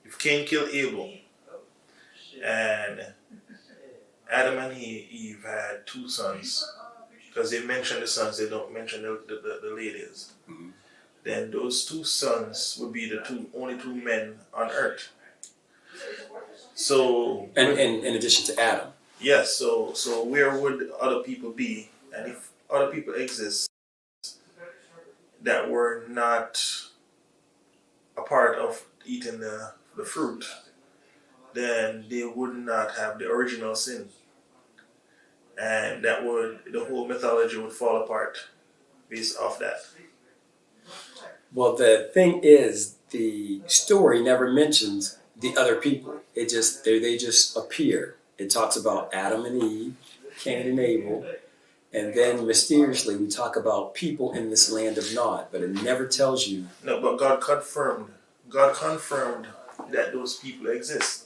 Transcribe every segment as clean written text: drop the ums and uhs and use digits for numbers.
if Cain killed Abel, and Adam and Eve had two sons, because they mention the sons, they don't mention the ladies. Mm-hmm. Then those two sons would be the only two men on earth. So, and in addition to Adam. Yes. So where would other people be? And if other people exist that were not a part of eating the fruit, then they would not have the original sin. And the whole mythology would fall apart based off that. Well, the thing is, the story never mentions the other people. They just appear. It talks about Adam and Eve, Cain and Abel, and then mysteriously we talk about people in this land of Nod, but it never tells you. No, but God confirmed that those people exist.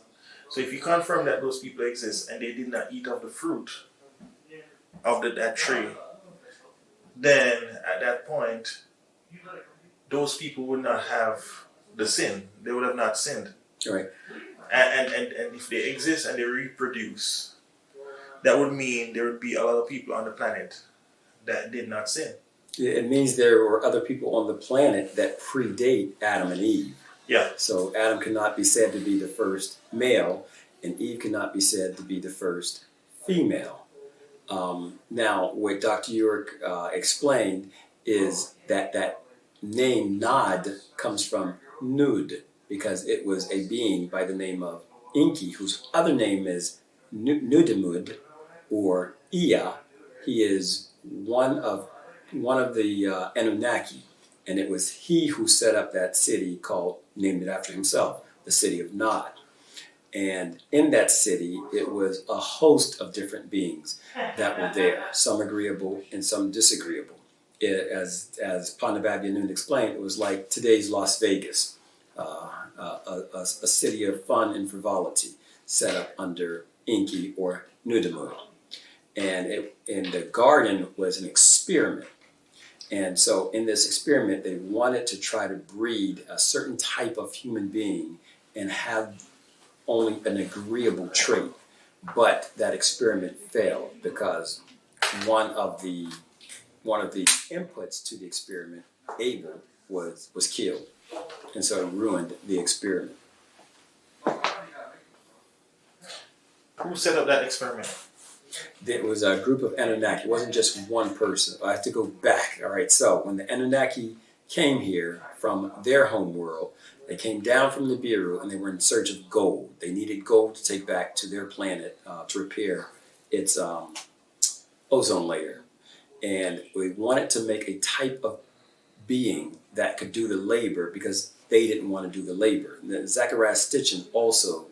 So if you confirm that those people exist and they did not eat of the fruit of that tree, then at that point, those people would not have the sin. They would have not sinned. Right. And if they exist and they reproduce, that would mean there would be a lot of people on the planet that did not sin. It means there were other people on the planet that predate Adam and Eve. Yeah. So Adam cannot be said to be the first male, and Eve cannot be said to be the first female. Now, what Dr. York explained is that name Nod comes from Nud, because it was a being by the name of Enki, whose other name is Nudimud, or Ea. He is one of the Anunnaki, and it was he who set up that city named it after himself, the city of Nod. And in that city, it was a host of different beings that were there, some agreeable and some disagreeable. As Panavabianun explained, it was like today's Las Vegas, a city of fun and frivolity set up under Enki or Nudimud. And the garden was an experiment. And so in this experiment, they wanted to try to breed a certain type of human being and have only an agreeable trait. But that experiment failed because one of the inputs to the experiment, Abel, was killed. And so it ruined the experiment. Who set up that experiment? It was a group of Anunnaki. It wasn't just one person. I have to go back. All right, so when the Anunnaki came here from their home world, they came down from Nibiru and they were in search of gold. They needed gold to take back to their planet to repair its ozone layer. And we wanted to make a type of being that could do the labor because they didn't want to do the labor. Zachariah Stitchin also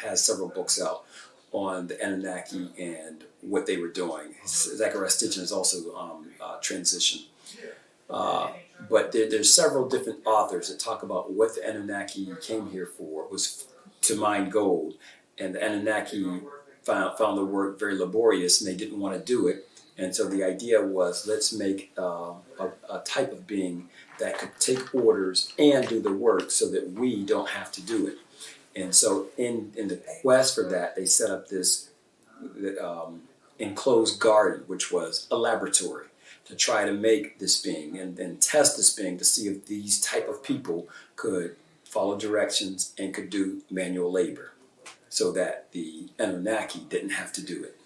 has several books out on the Anunnaki and what they were doing. Zachariah Stitchin is also transition. But there's several different authors that talk about what the Anunnaki came here for, was to mine gold. And the Anunnaki found the work very laborious and they didn't want to do it. And so the idea was, let's make a type of being that could take orders and do the work so that we don't have to do it. And so in the quest for that, they set up this enclosed garden, which was a laboratory, to try to make this being and then test this being to see if these type of people could follow directions and could do manual labor so that the Anunnaki didn't have to do it.